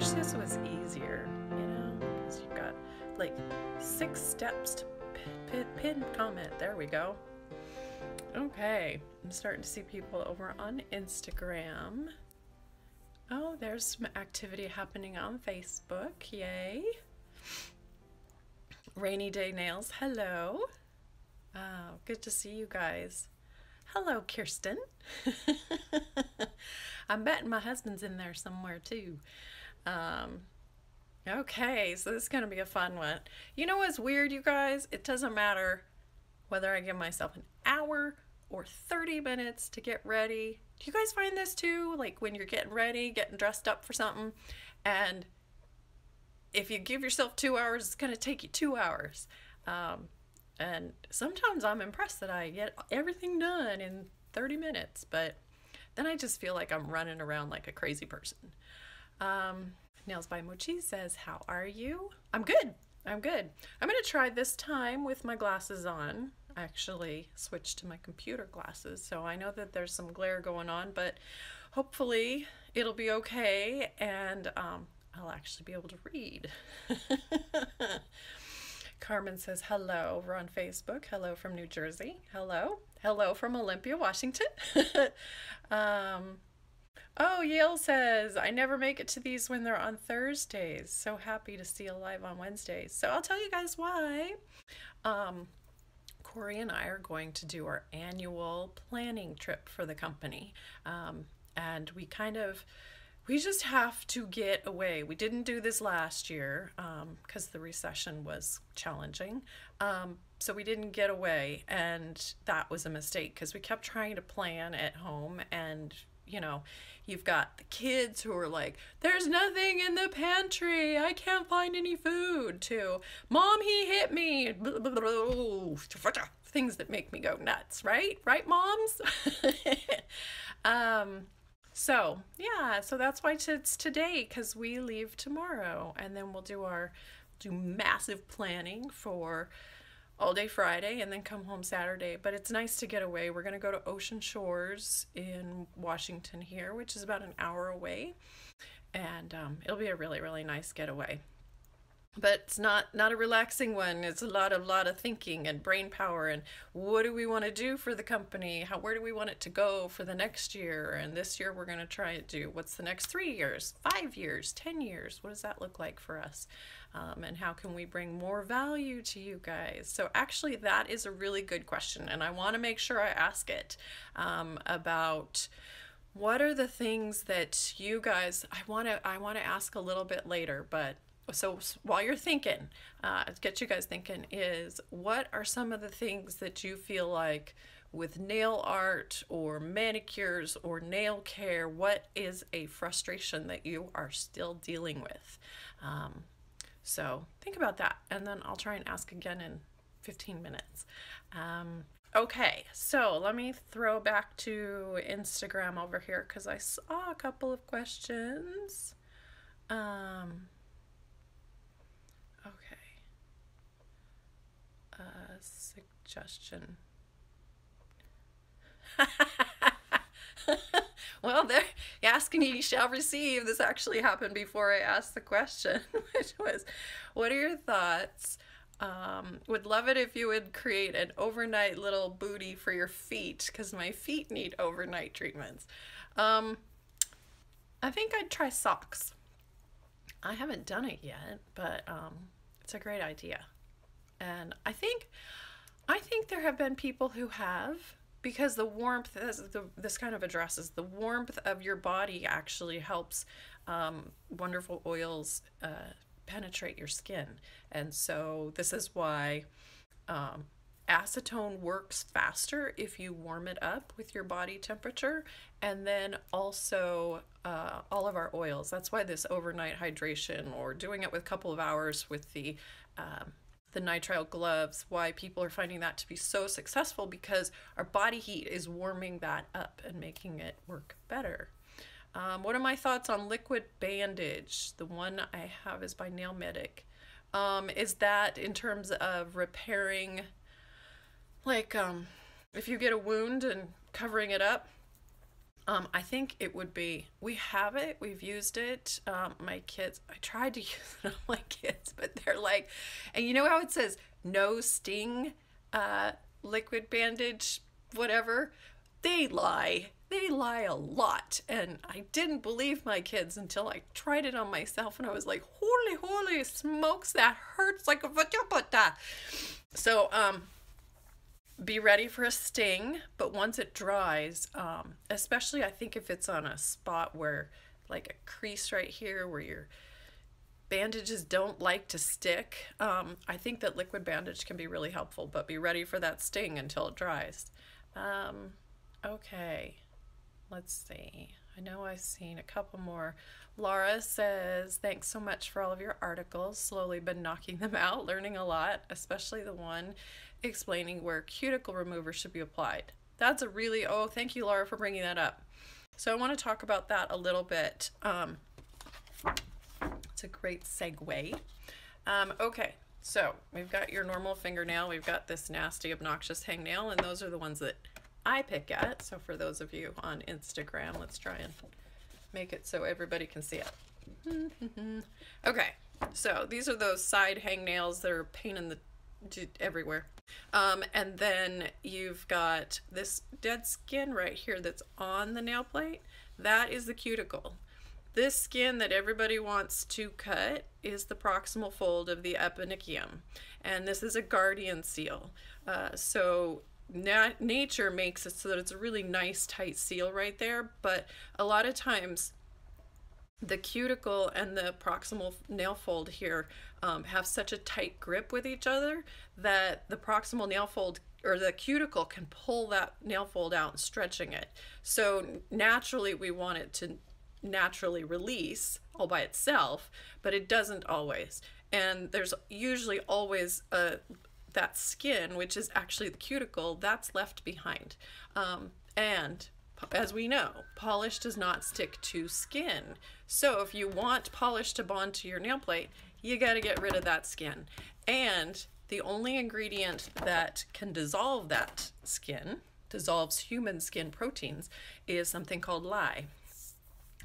wish this was easier, you know, because you've got like 6 steps to pin comment. There we go. Okay, I'm starting to see people over on Instagram. Oh, there's some activity happening on Facebook. Yay. Rainy Day Nails, hello. Oh, good to see you guys. Hello, Kirsten. I'm betting my husband's in there somewhere too. Okay, so this is going to be a fun one. You know what's weird, you guys? It doesn't matter whether I give myself an hour or 30 minutes to get ready. Do you guys find this too? Like when you're getting ready, getting dressed up for something, and if you give yourself 2 hours, it's going to take you 2 hours. And sometimes I'm impressed that I get everything done in 30 minutes, but then I just feel like I'm running around like a crazy person. Nails by Mochi says, how are you? I'm good. I'm good. I'm going to try this time with my glasses on. I actually switched to my computer glasses, so I know that there's some glare going on, but hopefully it'll be okay, and I'll actually be able to read. Carmen says, hello, we're on Facebook. Hello from New Jersey. Hello. Hello from Olympia, Washington. Oh, Yale says, I never make it to these when they're on Thursdays. So happy to see you live on Wednesdays. So I'll tell you guys why. Corey and I are going to do our annual planning trip for the company. And we just have to get away. We didn't do this last year because the recession was challenging. So we didn't get away, and that was a mistake because we kept trying to plan at home, and you know, you've got the kids who are like, there's nothing in the pantry, I can't find any food, to Mom, he hit me, things that make me go nuts, right? Right, moms? So yeah, so that's why it's today, because we leave tomorrow, and then we'll do massive planning for all day Friday and then come home Saturday. But it's nice to get away. We're going to go to Ocean Shores in Washington here, which is about an hour away, and it'll be a really, really nice getaway. But it's not a relaxing one. It's a lot of thinking and brain power, and what do we want to do for the company? Where do we want it to go for the next year? And this year we're going to try to do, what's the next 3 years, 5 years, 10 years? What does that look like for us? And how can we bring more value to you guys? So actually that is a really good question, and I want to make sure I ask it about what are the things that you guys, I want to ask a little bit later, but so while you're thinking, get you guys thinking, is what are some of the things that you feel like with nail art or manicures or nail care, what is a frustration that you are still dealing with? So think about that, and then I'll try and ask again in 15 minutes. Okay, so let me throw back to Instagram over here because I saw a couple of questions. Suggestion. Well, there, ask and ye shall receive. This actually happened before I asked the question, which was, what are your thoughts? Would love it if you would create an overnight little booty for your feet, because my feet need overnight treatments. I think I'd try socks. I haven't done it yet, but it's a great idea. And I think there have been people who have, because the warmth, this kind of addresses the warmth of your body, actually helps wonderful oils penetrate your skin. And so this is why acetone works faster if you warm it up with your body temperature, and then also all of our oils. That's why this overnight hydration, or doing it with a couple of hours with the nitrile gloves, why people are finding that to be so successful, because our body heat is warming that up and making it work better. What are my thoughts on liquid bandage? The one I have is by Nail Medic. Is that in terms of repairing, like if you get a wound and covering it up? I think it would be, we have it, we've used it. My kids, I tried to use it on my kids, but they're like, and you know how it says no sting, liquid bandage, whatever? They lie. They lie a lot. And I didn't believe my kids until I tried it on myself, and I was like, holy smokes, that hurts like a vajapata. So, be ready for a sting, but once it dries, especially I think if it's on a spot where, like a crease right here where your bandages don't like to stick, I think that liquid bandage can be really helpful, but be ready for that sting until it dries. Okay, let's see. I know I've seen a couple more. Laura says, thanks so much for all of your articles. Slowly been knocking them out, learning a lot, especially the one explaining where cuticle remover should be applied. That's a really, oh, thank you, Laura, for bringing that up. So I want to talk about that a little bit. It's a great segue. Okay, so we've got your normal fingernail. We've got this nasty, obnoxious hangnail, and those are the ones that I pick at. So for those of you on Instagram, let's try and make it so everybody can see it. Okay, so these are those side hangnails that are a pain in the everywhere. And then you've got this dead skin right here that's on the nail plate. That is the cuticle. This skin that everybody wants to cut is the proximal fold of the eponychium, and this is a guardian seal. So nature makes it so that it's a really nice tight seal right there, but a lot of times the cuticle and the proximal nail fold here have such a tight grip with each other that the proximal nail fold or the cuticle can pull that nail fold out and stretching it. So naturally we want it to naturally release all by itself, but it doesn't always. And there's usually always that skin, which is actually the cuticle, that's left behind. And as we know, polish does not stick to skin. So if you want polish to bond to your nail plate, you got to get rid of that skin. And the only ingredient that can dissolve that skin, dissolves human skin proteins, is something called lye.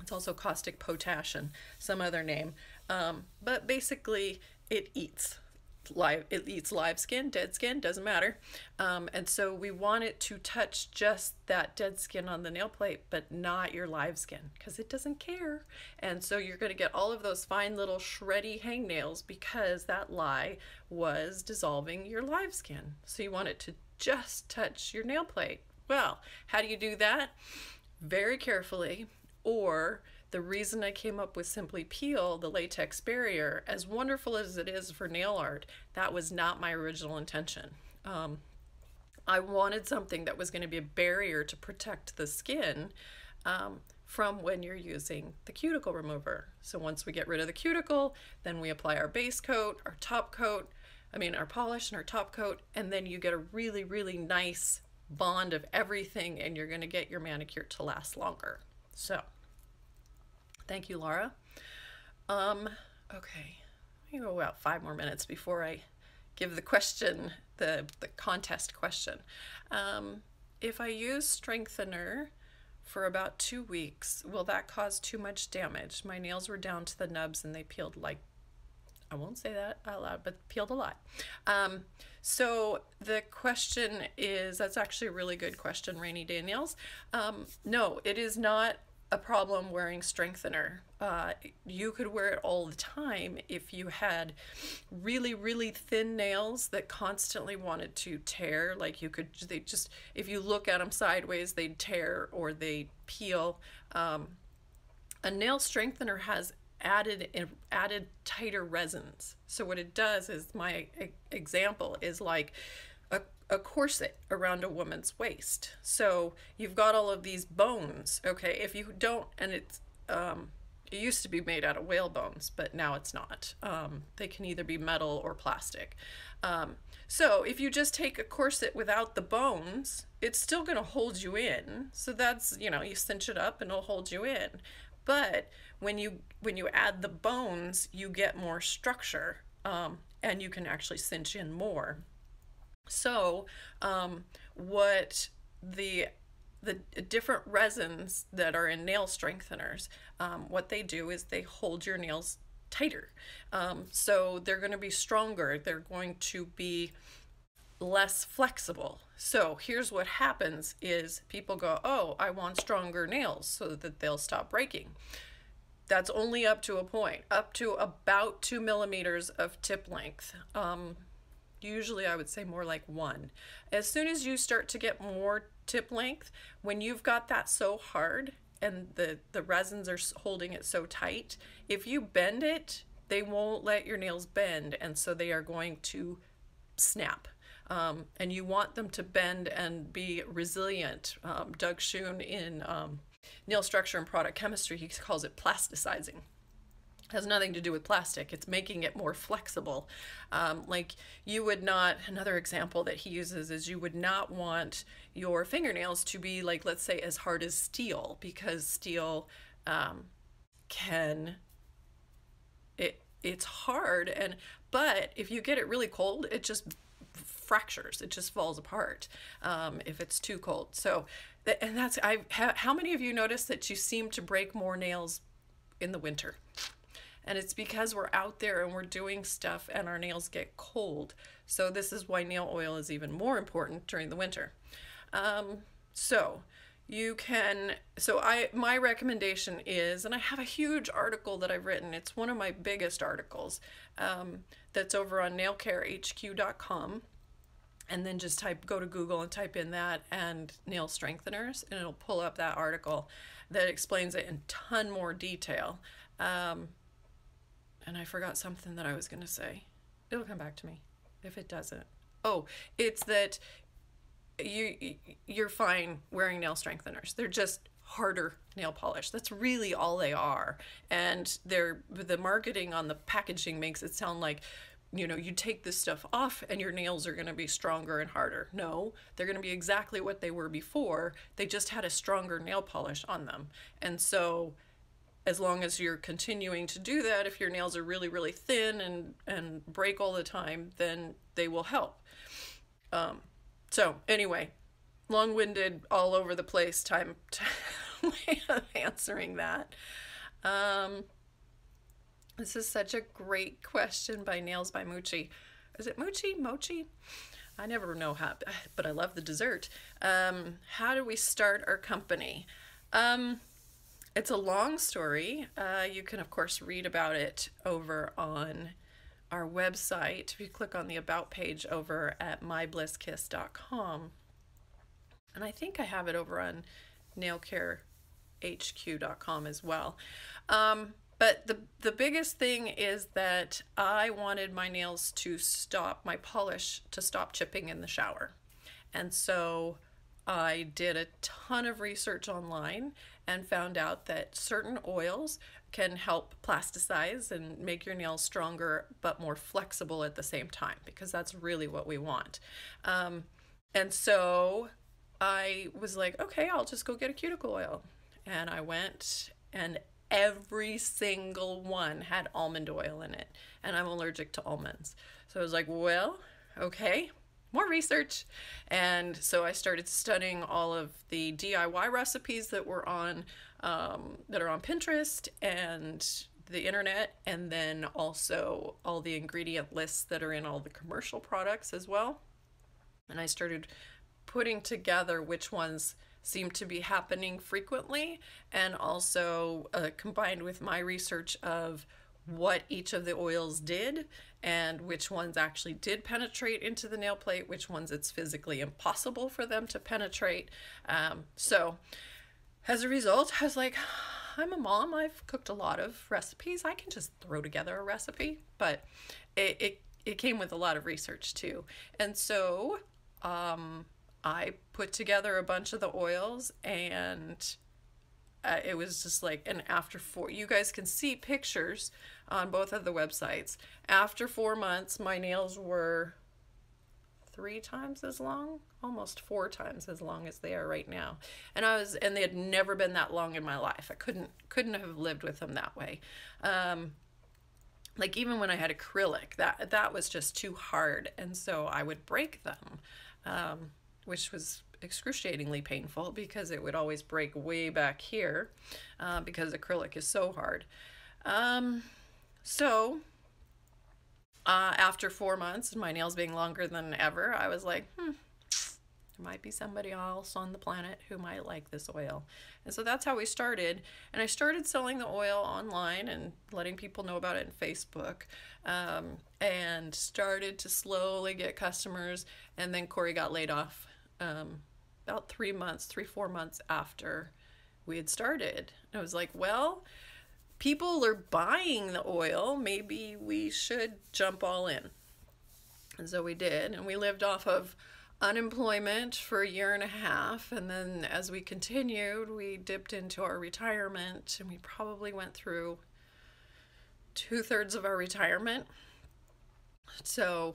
It's also caustic potash and some other name. But basically it eats live skin, dead skin, doesn't matter. And so we want it to touch just that dead skin on the nail plate, but not your live skin, because it doesn't care. And so you're going to get all of those fine little shreddy hangnails because that lye was dissolving your live skin. So you want it to just touch your nail plate. Well, how do you do that? Very carefully. Or the reason I came up with Simply Peel, the latex barrier, as wonderful as it is for nail art, that was not my original intention. I wanted something that was going to be a barrier to protect the skin from when you're using the cuticle remover. So once we get rid of the cuticle, then we apply our base coat, our top coat, our polish and our top coat, and then you get a really, really nice bond of everything, and you're going to get your manicure to last longer. So, thank you, Laura. Okay, let me go about 5 more minutes before I give the question, the contest question. If I use strengthener for about 2 weeks, will that cause too much damage? My nails were down to the nubs and they peeled like, I won't say that out loud, but peeled a lot. So the question is, that's actually a really good question, Rainy Daniels. No, it is not a problem wearing strengthener. You could wear it all the time if you had really, really thin nails that constantly wanted to tear. Like if you look at them sideways, they'd tear or they peel. A nail strengthener has added tighter resins. So what it does is, my example is like a corset around a woman's waist. So you've got all of these bones, okay? If you don't, and it used to be made out of whale bones, but now it's not. They can either be metal or plastic. So if you just take a corset without the bones, it's still going to hold you in. So that's, you cinch it up and it'll hold you in. But when you add the bones, you get more structure, and you can actually cinch in more. So what the the different resins that are in nail strengtheners, what they do is they hold your nails tighter. So they're going to be stronger. They're going to be less flexible. So here's what happens is people go, oh, I want stronger nails so that they'll stop breaking. That's only up to a point, up to about 2 millimeters of tip length. Usually I would say more like 1. As soon as you start to get more tip length, when you've got that so hard and the resins are holding it so tight, if you bend it, they won't let your nails bend, and so they are going to snap. And you want them to bend and be resilient. Doug Schoon in Nail Structure and Product Chemistry, he calls it plasticizing. It has nothing to do with plastic. It's making it more flexible. Like you would not, another example that he uses is you would not want your fingernails to be like, let's say, as hard as steel, because steel it's hard, but if you get it really cold, it just fractures. It just falls apart if it's too cold. So, and that's, how many of you notice that you seem to break more nails in the winter? And it's because we're out there and we're doing stuff and our nails get cold. So this is why nail oil is even more important during the winter. My recommendation is, and I have a huge article that I've written, it's one of my biggest articles, that's over on nailcarehq.com. And then just go to Google and type in that and nail strengtheners, and it'll pull up that article that explains it in ton more detail. And I forgot something that I was going to say. It'll come back to me if it doesn't. Oh, it's that you're fine wearing nail strengtheners. They're just harder nail polish. That's really all they are. And the marketing on the packaging makes it sound like, you know, you take this stuff off and your nails are going to be stronger and harder. No, they're going to be exactly what they were before. They just had a stronger nail polish on them. And so as long as you're continuing to do that, if your nails are really, really thin and break all the time, then they will help. So anyway, long-winded, all over the place way of answering that. This is such a great question by Nails by Moochie. Is it Moochie? Mochi? I never know how, but I love the dessert. How do we start our company? It's a long story. You can, of course, read about it over on our website. If you click on the About page over at myblisskiss.com. And I think I have it over on nailcarehq.com as well. But the biggest thing is that I wanted my nails to stop, my polish to stop chipping in the shower. And so I did a ton of research online and found out that certain oils can help plasticize and make your nails stronger but more flexible at the same time, because that's really what we want. And so I was like, okay, I'll just go get a cuticle oil. And I went, and every single one had almond oil in it, and I'm allergic to almonds. So I was like, well, okay, more research. And so I started studying all of the DIY recipes that were on that are on Pinterest and the internet, and then also all the ingredient lists that are in all the commercial products as well. And I started putting together which ones seem to be happening frequently, and also combined with my research of what each of the oils did and which ones actually did penetrate into the nail plate, which ones it's physically impossible for them to penetrate. So as a result, I was like, I'm a mom, I've cooked a lot of recipes, I can just throw together a recipe. But it came with a lot of research too. And so I put together a bunch of the oils, and it was just like, and after you guys can see pictures on both of the websites. After 4 months, my nails were 3 times as long, almost 4 times as long as they are right now. And they had never been that long in my life. I couldn't have lived with them that way. Like even when I had acrylic, that was just too hard, and so I would break them. Which was excruciatingly painful because it would always break way back here because acrylic is so hard. So after 4 months and my nails being longer than ever, I was like, there might be somebody else on the planet who might like this oil. And so that's how we started. And I started selling the oil online and letting people know about it in Facebook, and started to slowly get customers. And then Corey got laid off about 4 months after we had started. And I was like, well, people are buying the oil. Maybe we should jump all in. And so we did. And we lived off of unemployment for a year and a half, and then as we continued, we dipped into our retirement, and we probably went through 2/3 of our retirement. So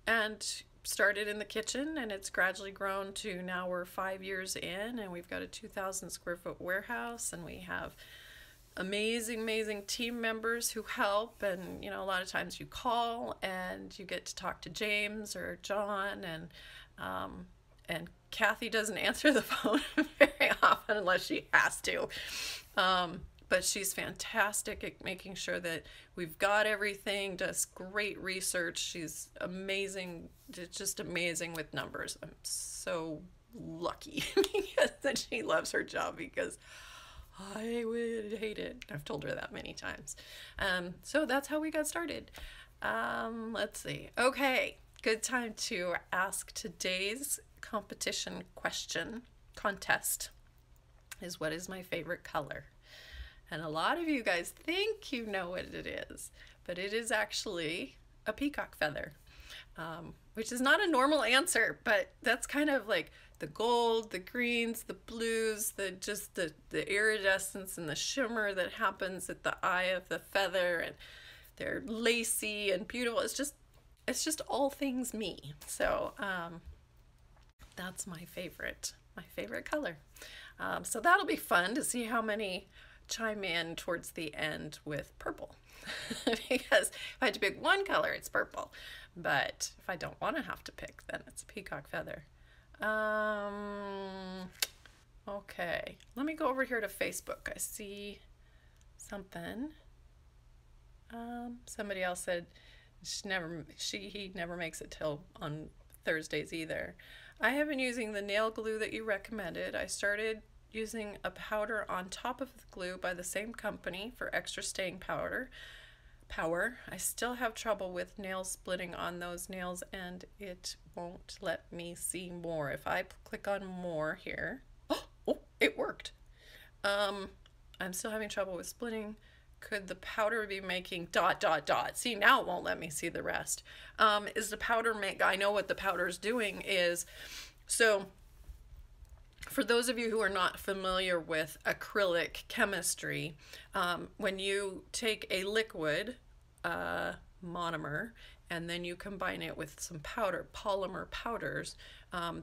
and started in the kitchen, and it's gradually grown to now we're 5 years in, and we've got a 2,000 square foot warehouse, and we have amazing team members who help. And a lot of times you call and you get to talk to James or John, and Kathy doesn't answer the phone very often unless she has to, but she's fantastic at making sure that we've got everything, does great research. She's amazing, just amazing with numbers. I'm so lucky that she loves her job, because I would hate it. I've told her that many times. So that's how we got started. Let's see. Okay, good time to ask today's competition question. Contest is, what is my favorite color? And a lot of you guys think you know what it is, but it is actually a peacock feather, which is not a normal answer, but that's kind of like the gold, the greens, the blues, the iridescence and the shimmer that happens at the eye of the feather, and they're lacy and beautiful. It's just all things me. So that's my favorite color. So that'll be fun to see how many chime in towards the end with purple. Because if I had to pick one color, it's purple. But if I don't want to have to pick, then it's a peacock feather. Okay, let me go over here to Facebook. I see something. Somebody else said he never makes it till on Thursdays either. I have been using the nail glue that you recommended. I started using a powder on top of the glue by the same company for extra staying power. I still have trouble with nail splitting on those nails, and it won't let me see more. If I click on more here, oh, it worked. I'm still having trouble with splitting. Could the powder be making ... See, now it won't let me see the rest. Is the powder I know what the powder is doing is, so for those of you who are not familiar with acrylic chemistry, when you take a liquid monomer and then you combine it with some polymer powders,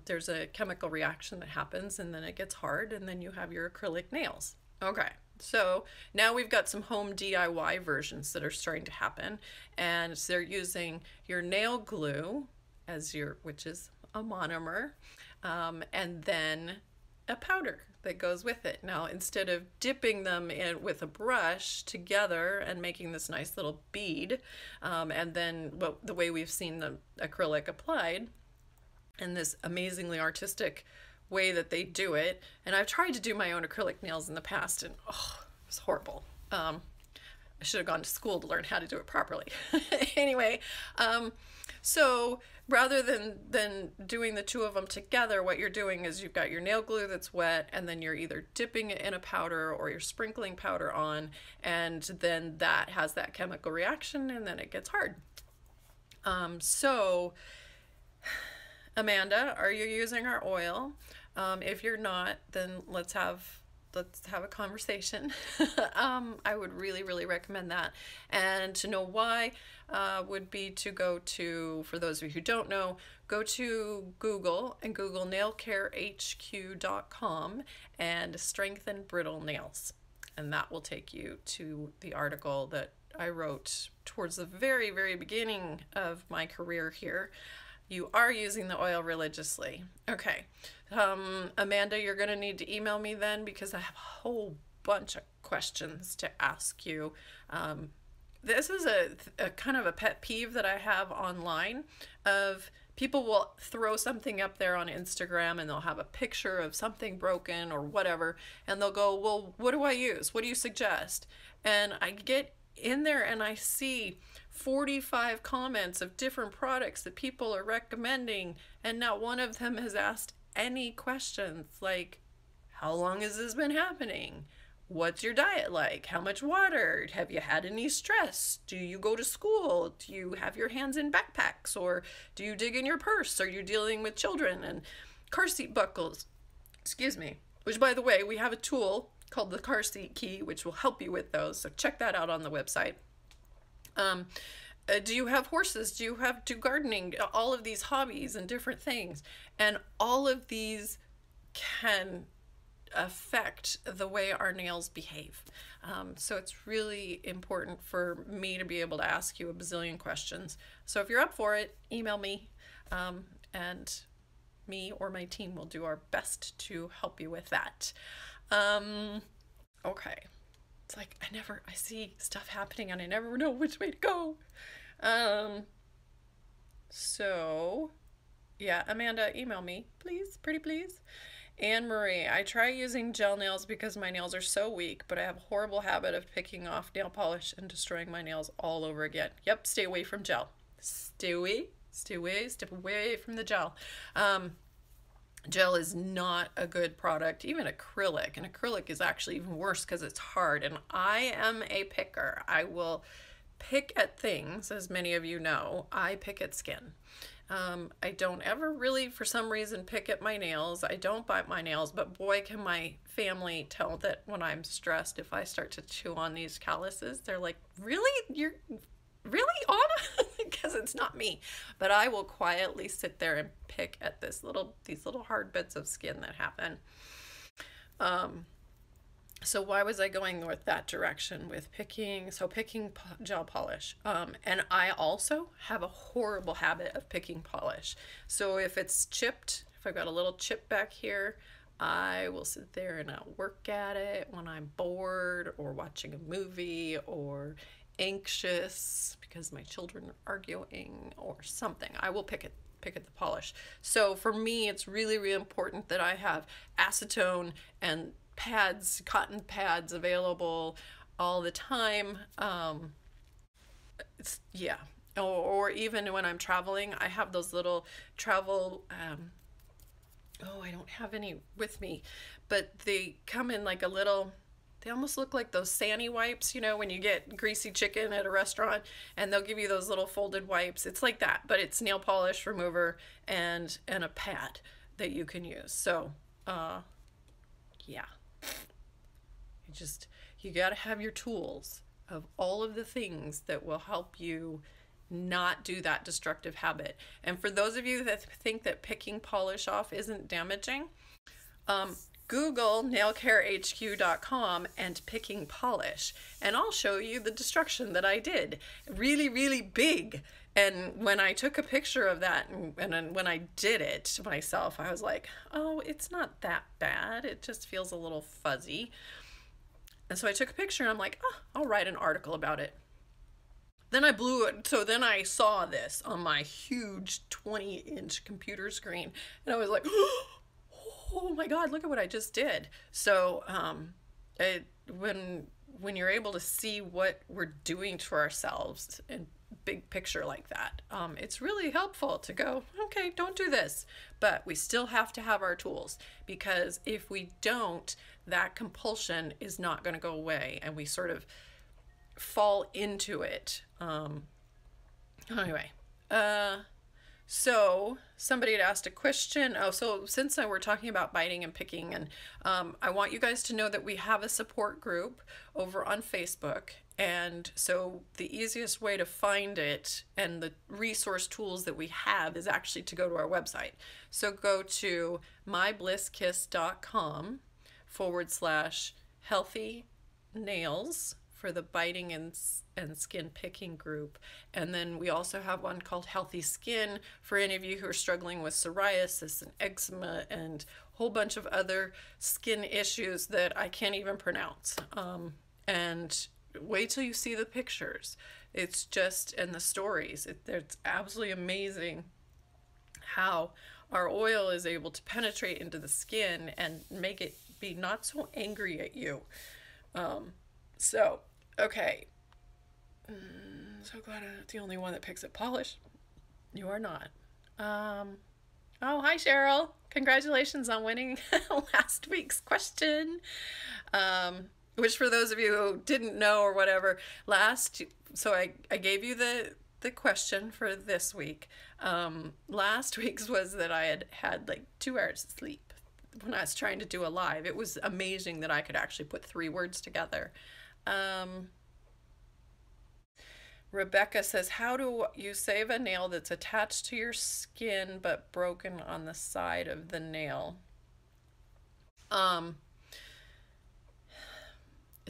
there's a chemical reaction that happens, and then it gets hard, and then you have your acrylic nails. Okay, so now we've got some home DIY versions that are starting to happen, and they're using your nail glue as which is a monomer, and then a powder that goes with it. Now, instead of dipping them in with a brush together and making this nice little bead, and then the way we've seen the acrylic applied in this amazingly artistic way that they do it, and I've tried to do my own acrylic nails in the past, and it was horrible. I should have gone to school to learn how to do it properly. Anyway, so rather than doing the two of them together, what you're doing is you've got your nail glue that's wet, and then you're either dipping it in a powder or you're sprinkling powder on, and then that has that chemical reaction, and then it gets hard. So Amanda, are you using our oil? If you're not, then let's have a conversation. I would really recommend that. And to know why would be to go to, for those of you who don't know, go to Google and Google nailcarehq.com and strengthen brittle nails. And that will take you to the article that I wrote towards the very beginning of my career here. you are using the oil religiously. Okay. Amanda, you're going to need to email me then because I have a whole bunch of questions to ask you. This is a kind of a pet peeve that I have online of people will throw something up there on Instagram and they'll have a picture of something broken or whatever, and they'll go, well, what do I use? What do you suggest? And I get in there and I see 45 comments of different products that people are recommending, and not one of them has asked any questions like, how long has this been happening? What's your diet like? How much water? Have you had any stress? Do you go to school? Do you have your hands in backpacks? Or do you dig in your purse? Are you dealing with children and car seat buckles? Excuse me. Which, by the way, we have a tool called the car seat key, which will help you with those. So check that out on the website. Do you have horses? Do you gardening? All of these hobbies and different things. And all of these can affect the way our nails behave. So it's really important for me to be able to ask you a bazillion questions. So if you're up for it, email me, and me or my team will do our best to help you with that. Okay. It's like I see stuff happening and I never know which way to go. So yeah, Amanda, email me, please, pretty please. Anne Marie, I try using gel nails because my nails are so weak, but I have a horrible habit of picking off nail polish and destroying my nails all over again. Yep, stay away from gel. Step away from the gel. Gel is not a good product, even acrylic, and acrylic is actually even worse because it's hard, and I am a picker. I will pick at things, as many of you know. I pick at skin. I don't ever really, for some reason, pick at my nails. I don't bite my nails, but boy, can my family tell that when I'm stressed, if I start to chew on these calluses, they're like, really? You're really, Anna? Because it's not me. But I will quietly sit there and pick at these little hard bits of skin that happen. So why was I going with that direction with picking gel polish? And I also have a horrible habit of picking polish. So if it's chipped, if I've got a little chip back here, I will sit there and I'll work at it when I'm bored or watching a movie or anxious because my children are arguing or something. I will pick at the polish. So for me, it's really, really important that I have acetone and pads, cotton pads available all the time. Yeah. Or even when I'm traveling, I have those little travel, I don't have any with me, but they come in like they almost look like those Sani wipes, you know, when you get greasy chicken at a restaurant and they'll give you those little folded wipes. It's like that, but it's nail polish remover and a pad that you can use. So, yeah. You got to have your tools of all of the things that will help you not do that destructive habit. And for those of you that think that picking polish off isn't damaging, Google nailcarehq.com and picking polish, and I'll show you the destruction that I did. Really, really big. And when I took a picture of that and then when I did it myself, I was like, oh, it's not that bad. It just feels a little fuzzy. And so I took a picture and I'm like, oh, I'll write an article about it. Then I blew it. So then I saw this on my huge 20-inch computer screen and I was like, oh my God, look at what I just did. So when you're able to see what we're doing to ourselves in big picture like that, it's really helpful to go, okay, don't do this. But we still have to have our tools, because if we don't, that compulsion is not going to go away and we sort of fall into it. Anyway, so somebody had asked a question. Oh, so since we're talking about biting and picking, and I want you guys to know that we have a support group over on Facebook. And so the easiest way to find it and the resource tools that we have is actually to go to our website. So go to myblisskiss.com/healthy nails for the biting and skin picking group. And then we also have one called Healthy Skin for any of you who are struggling with psoriasis and eczema and a whole bunch of other skin issues that I can't even pronounce. And wait till you see the pictures. It's just, and the stories. It's absolutely amazing how our oil is able to penetrate into the skin and make it be not so angry at you. So, okay. So glad I'm not the only one that picks up polish. You are not. Oh, hi, Cheryl. Congratulations on winning last week's question. Which for those of you who didn't know or whatever, so I gave you the question for this week. Last week's was that I had like 2 hours of sleep when I was trying to do a live. It was amazing that I could actually put 3 words together. Rebecca says, how do you save a nail that's attached to your skin but broken on the side of the nail? It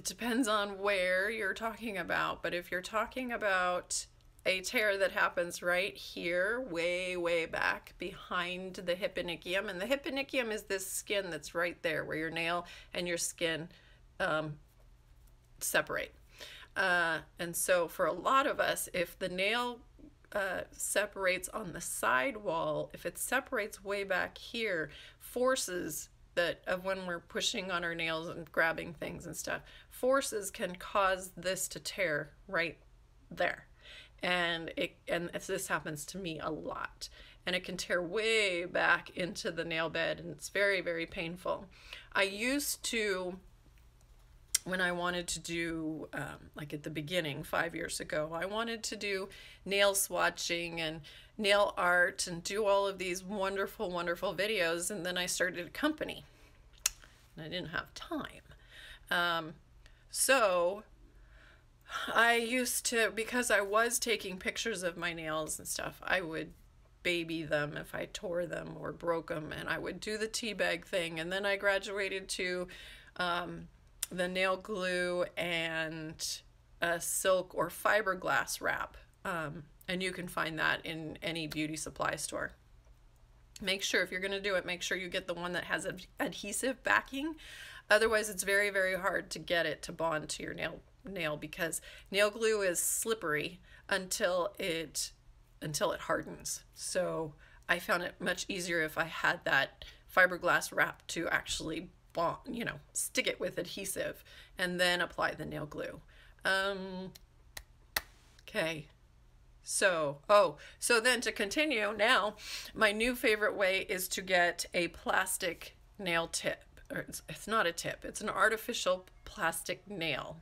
depends on where you're talking about, but if you're talking about a tear that happens right here, way back behind the hyponychium, and the hyponychium is this skin that's right there where your nail and your skin separate. And so for a lot of us, if the nail separates on the side wall, if it separates way back here, forces that of when we're pushing on our nails and grabbing things and stuff, forces can cause this to tear right there. And this happens to me a lot, and it can tear way back into the nail bed, and it's very painful. I used to, when I wanted to do, like at the beginning 5 years ago, I wanted to do nail swatching and nail art and do all of these wonderful videos, and then I started a company and I didn't have time. So I used to, because I was taking pictures of my nails and stuff, I would baby them if I tore them or broke them, and I would do the tea bag thing, and then I graduated to the nail glue and a silk or fiberglass wrap. And you can find that in any beauty supply store. Make sure, if you're going to do it, make sure you get the one that has adhesive backing. Otherwise, it's very hard to get it to bond to your nail because nail glue is slippery until it hardens. So I found it much easier if I had that fiberglass wrap to actually bond, stick it with adhesive and then apply the nail glue. Okay. So then to continue now, my new favorite way is to get a plastic nail tip. Or it's not a tip, it's an artificial plastic nail.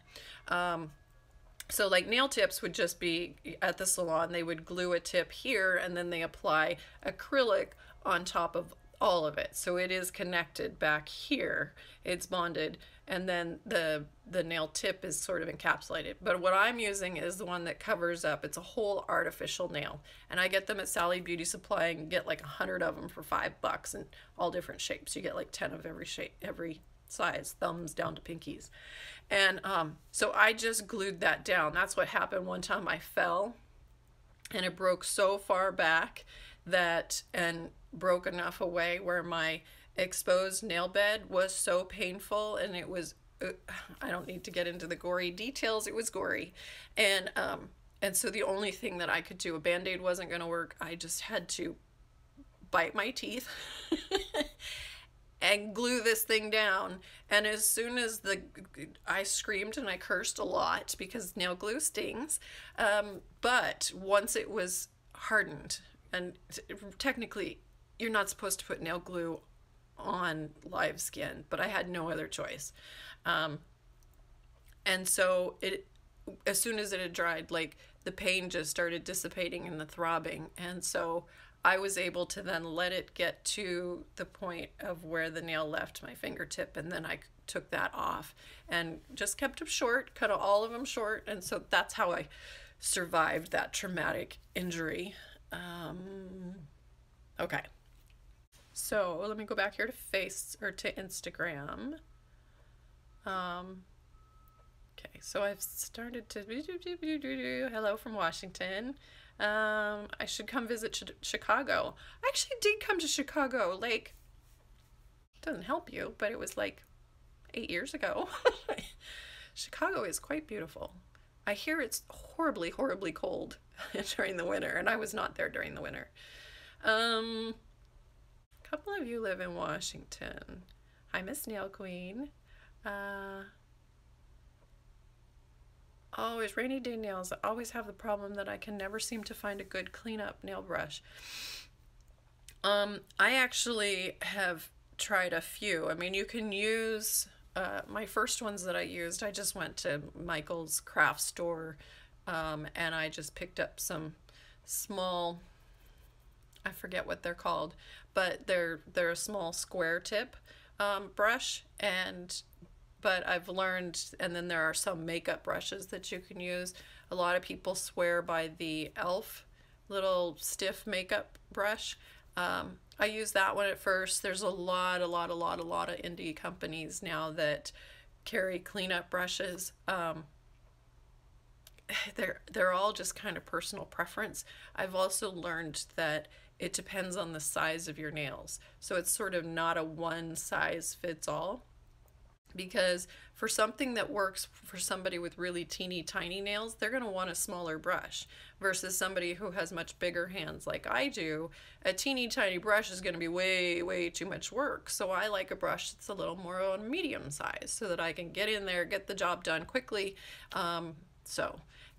So like nail tips would just be at the salon, they would glue a tip here and then they apply acrylic on top of all of it. So it is connected back here, it's bonded, and then the nail tip is sort of encapsulated. But what I'm using is the one that covers up. It's a whole artificial nail, and I get them at Sally Beauty Supply and get like 100 of them for $5 in all different shapes. You get like 10 of every shape, every size, thumbs down to pinkies. And so I just glued that down. That's what happened one time. I fell and it broke so far back and broke enough away where my exposed nail bed was so painful, and it was, I don't need to get into the gory details, it was gory. And so the only thing that I could do, a Band-Aid wasn't going to work. I just had to bite my teeth and glue this thing down. And as soon as I screamed and I cursed a lot because nail glue stings. But once it was hardened, and technically you're not supposed to put nail glue on live skin, but I had no other choice. And so as soon as it had dried, like the pain just started dissipating and the throbbing. And so I was able to then let it get to the point of where the nail left my fingertip, and then I took that off and just kept them short, cut all of them short. And so that's how I survived that traumatic injury. Okay. So let me go back here to Instagram. Okay. so I've started to hello from Washington. I should come visit Chicago. I actually did come to Chicago. Like, doesn't help you, but it was like 8 years ago. Chicago is quite beautiful. I hear it's horribly, horribly cold during the winter, and I was not there during the winter. A couple of you live in Washington. Hi, Miss Nail Queen. Always rainy day nails. I always have the problem that I can never seem to find a good cleanup nail brush. I actually have tried a few. I mean, you can use my first ones that I used. I just went to Michael's craft store, and I just picked up some small, I forget what they're called, but they're a small square tip brush, but I've learned, and then there are some makeup brushes that you can use. A lot of people swear by the e.l.f. little stiff makeup brush. I used that one at first. There's a lot of indie companies now that carry cleanup brushes. They're all just kind of personal preference. I've also learned that it depends on the size of your nails. So it's sort of not a one size fits all. Because for something that works for somebody with really teeny tiny nails, they're going to want a smaller brush versus somebody who has much bigger hands like I do. A teeny tiny brush is going to be way too much work. So I like a brush that's a little more on a medium size so that I can get in there, get the job done quickly. And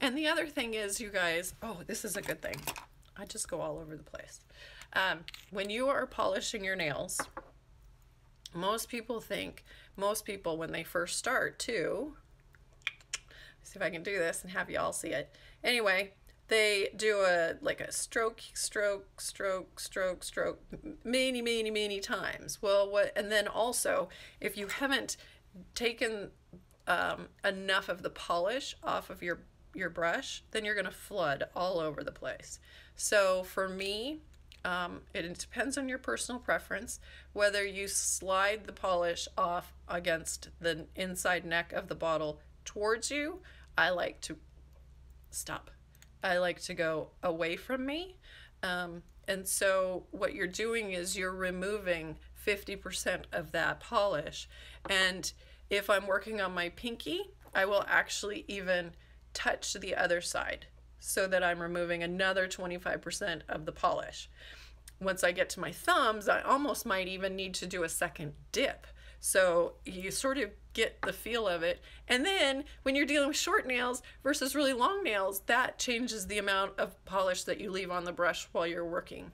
the other thing is, you guys, oh, this is a good thing. I just go all over the place. When you are polishing your nails, most people when they first start too, see if I can do this and have you all see it. Anyway, they do a stroke, many times. Well, and then also, if you haven't taken enough of the polish off of your brush, then you're going to flood all over the place. So for me, it depends on your personal preference, whether you slide the polish off against the inside neck of the bottle towards you. I like to stop. I like to go away from me. And so what you're doing is you're removing 50% of that polish. And if I'm working on my pinky, I will actually even touch the other side so that I'm removing another 25% of the polish. Once I get to my thumbs, I almost might even need to do a second dip. So you sort of get the feel of it. And then when you're dealing with short nails versus really long nails, that changes the amount of polish that you leave on the brush while you're working.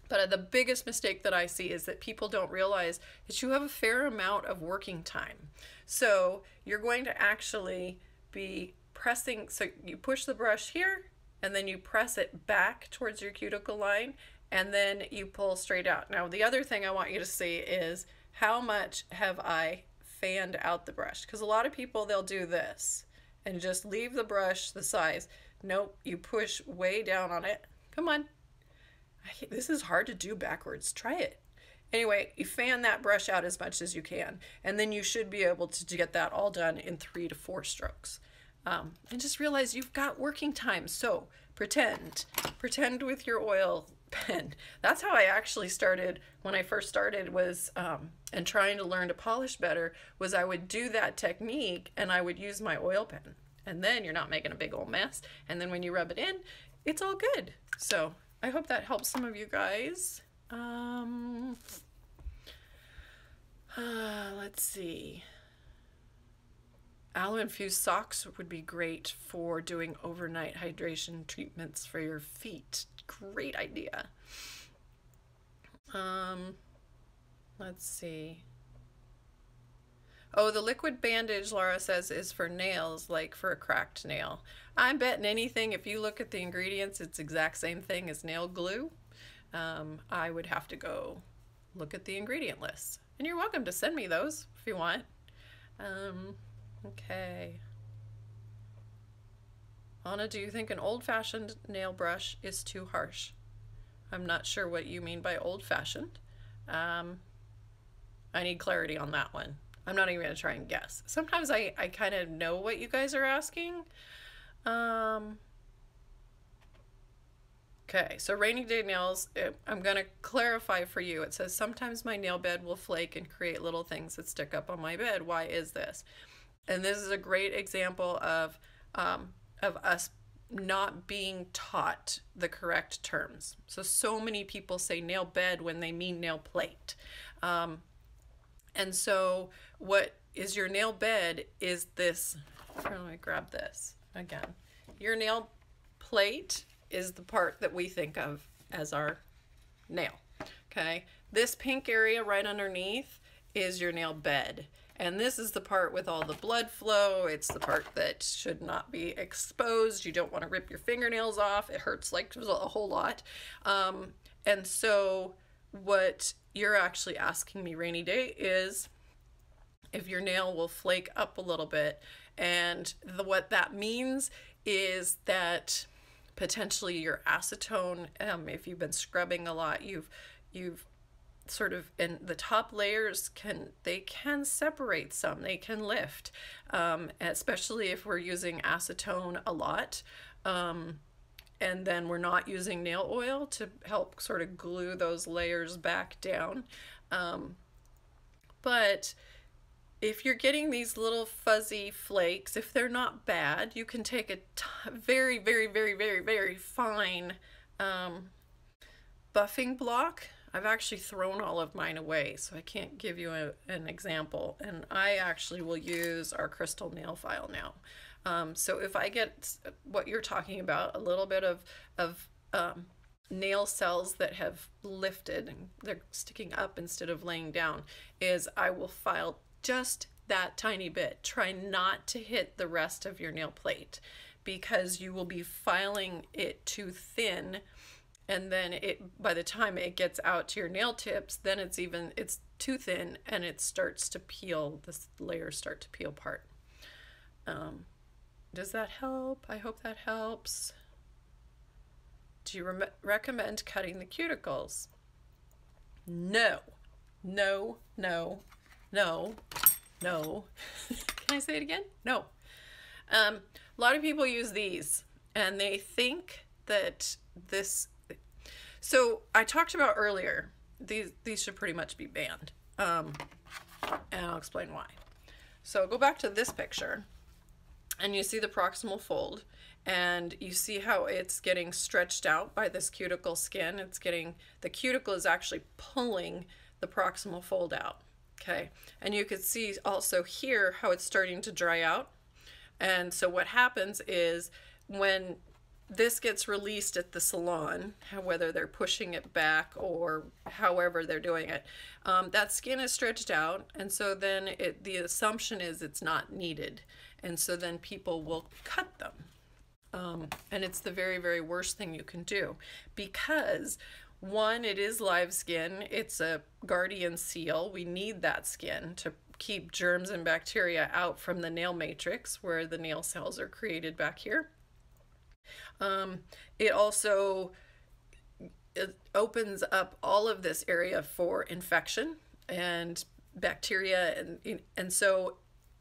But the biggest mistake that I see is that people don't realize that you have a fair amount of working time. So you're going to actually be pressing, so you push the brush here and then you press it back towards your cuticle line and then you pull straight out. Now the other thing I want you to see is how much have I fanned out the brush, because a lot of people, they'll do this and just leave the brush the size. Nope, you push way down on it. Come on. This is hard to do backwards. Try it. Anyway, you fan that brush out as much as you can, and then you should be able to get that all done in 3 to 4 strokes. And just realize you've got working time. So pretend with your oil pen. That's how I actually started when I first started, was and trying to learn to polish better, was I would do that technique and I would use my oil pen, and then you're not making a big old mess, and then when you rub it in, it's all good. So I hope that helps some of you guys. Let's see. Aloe infused socks would be great for doing overnight hydration treatments for your feet. Great idea. Let's see. Oh, the liquid bandage, Laura says, is for nails, like for a cracked nail. I'm betting anything, if you look at the ingredients, it's the exact same thing as nail glue. I would have to go look at the ingredient list. And you're welcome to send me those if you want. Okay. Anna, do you think an old-fashioned nail brush is too harsh? I'm not sure what you mean by old-fashioned. I need clarity on that one. I'm not even going to try and guess. Sometimes I kind of know what you guys are asking. Okay, so rainy day nails, I'm going to clarify for you. It says, sometimes my nail bed will flake and create little things that stick up on my bed. Why is this? And this is a great example of us not being taught the correct terms. So many people say nail bed when they mean nail plate. And so what is your nail bed is this, let me grab this again. Your nail plate is the part that we think of as our nail, okay? This pink area right underneath is your nail bed. And this is the part with all the blood flow. It's the part that should not be exposed. You don't want to rip your fingernails off. It hurts like a whole lot. And so what you're actually asking me, Rainy Day, is if your nail will flake up a little bit. And what that means is that potentially your acetone, if you've been scrubbing a lot, you've sort of, and the top layers can separate some, they can lift, especially if we're using acetone a lot, and then we're not using nail oil to help sort of glue those layers back down. But if you're getting these little fuzzy flakes, if they're not bad, you can take a very, very, very, very, very fine buffing block. I've actually thrown all of mine away, so I can't give you an example. And I actually will use our crystal nail file now. So if I get what you're talking about, a little bit of nail cells that have lifted and they're sticking up instead of laying down, is I will file just that tiny bit. Try not to hit the rest of your nail plate, because you will be filing it too thin, and then by the time it gets out to your nail tips, then it's too thin and it starts to peel. The layers start to peel apart. Does that help? I hope that helps. Do you recommend cutting the cuticles? No, no, no, no, no. Can I say it again? No. A lot of people use these and they think that this, so I talked about earlier, these should pretty much be banned. And I'll explain why. So go back to this picture and you see the proximal fold, and you see how it's getting stretched out by this cuticle skin. The cuticle is actually pulling the proximal fold out. Okay, and you could see also here how it's starting to dry out. And so what happens is when this gets released at the salon, whether they're pushing it back or however they're doing it, that skin is stretched out, and so then the assumption is it's not needed, and so then people will cut them. And it's the very, very worst thing you can do, because one, it is live skin. It's a guardian seal. We need that skin to keep germs and bacteria out from the nail matrix where the nail cells are created back here. It also opens up all of this area for infection and bacteria,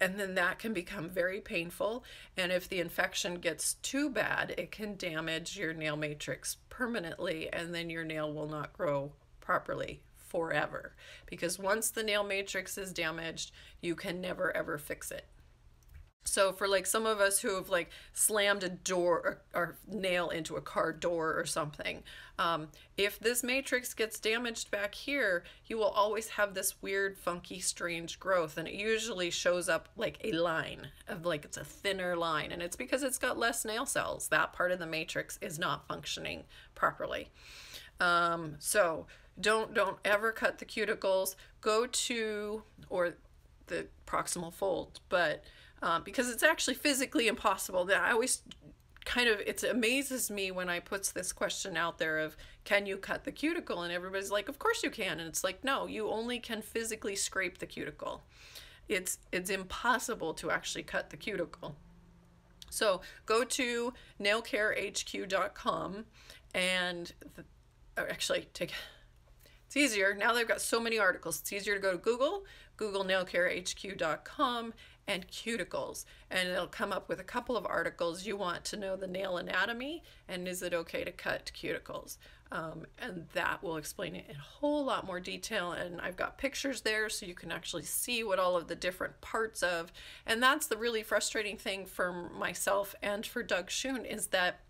and then that can become very painful. And if the infection gets too bad, it can damage your nail matrix permanently, and then your nail will not grow properly forever. Because once the nail matrix is damaged, you can never ever fix it. So for like some of us who have like slammed a door or nail into a car door or something, if this matrix gets damaged back here, you will always have this weird, funky, strange growth. And it usually shows up like a line of like, it's a thinner line, and it's because it's got less nail cells. That part of the matrix is not functioning properly. So don't ever cut the cuticles. Go to, or the proximal fold, but because it's actually physically impossible. That I always it amazes me when I put this question out there of, can you cut the cuticle? And everybody's like, of course you can. And it's like, no, you only can physically scrape the cuticle. It's impossible to actually cut the cuticle. So go to nailcarehq.com and actually It's easier. Now they've got so many articles. It's easier to go to Google nailcarehq.com and cuticles, and it'll come up with a couple of articles. You want to know the nail anatomy and is it okay to cut cuticles? And that will explain it in a whole lot more detail. And I've got pictures there so you can actually see what all of the different parts of. And that's the really frustrating thing for myself and for Doug Schoon, is that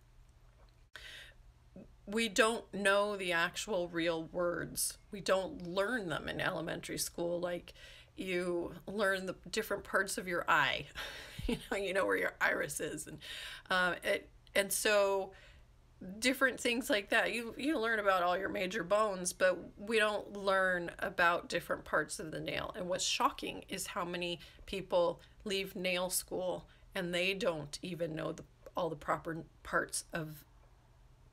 we don't know the actual real words. We don't learn them in elementary school. Like, you learn the different parts of your eye. You know where your iris is, and so different things like that. You learn about all your major bones, but we don't learn about different parts of the nail. And what's shocking is how many people leave nail school and they don't even know all the proper parts of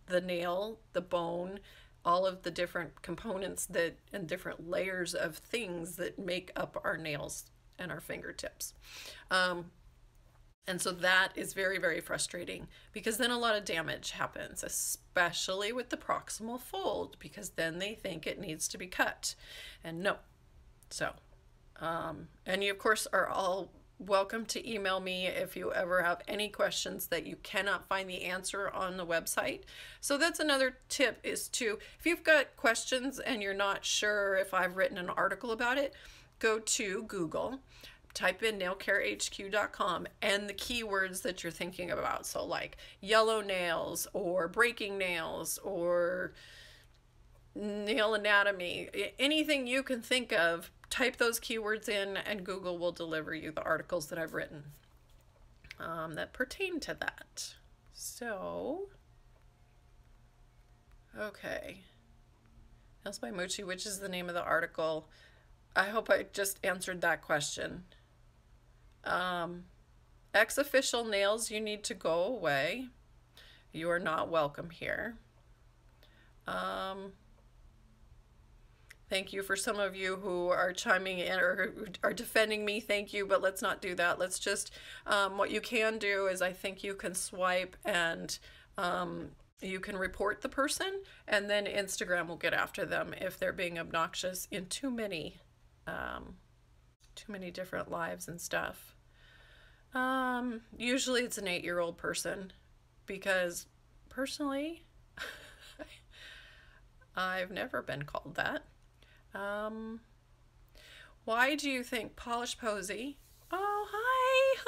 the nail, the bone, all of the different components that and different layers of things that make up our nails and our fingertips. And so that is very, very frustrating, because then a lot of damage happens, especially with the proximal fold, because then they think it needs to be cut, and no. So, and you of course are all welcome to email me if you ever have any questions that you cannot find the answer on the website. So that's another tip, is to, if you've got questions and you're not sure if I've written an article about it, go to Google, type in nailcarehq.com and the keywords that you're thinking about. So like yellow nails or breaking nails or nail anatomy, anything you can think of, type those keywords in and Google will deliver you the articles that I've written that pertain to that. So, okay. Nails by Moochie, which is the name of the article? I hope I just answered that question. Ex-official nails, you need to go away. You are not welcome here. Thank you for some of you who are chiming in or are defending me. Thank you, but let's not do that. Let's just, what you can do is, I think you can swipe and you can report the person, and then Instagram will get after them if they're being obnoxious in too many different lives and stuff. Usually it's an 8-year-old person, because personally, I've never been called that. Why do you think Polish Posy? Oh, hi.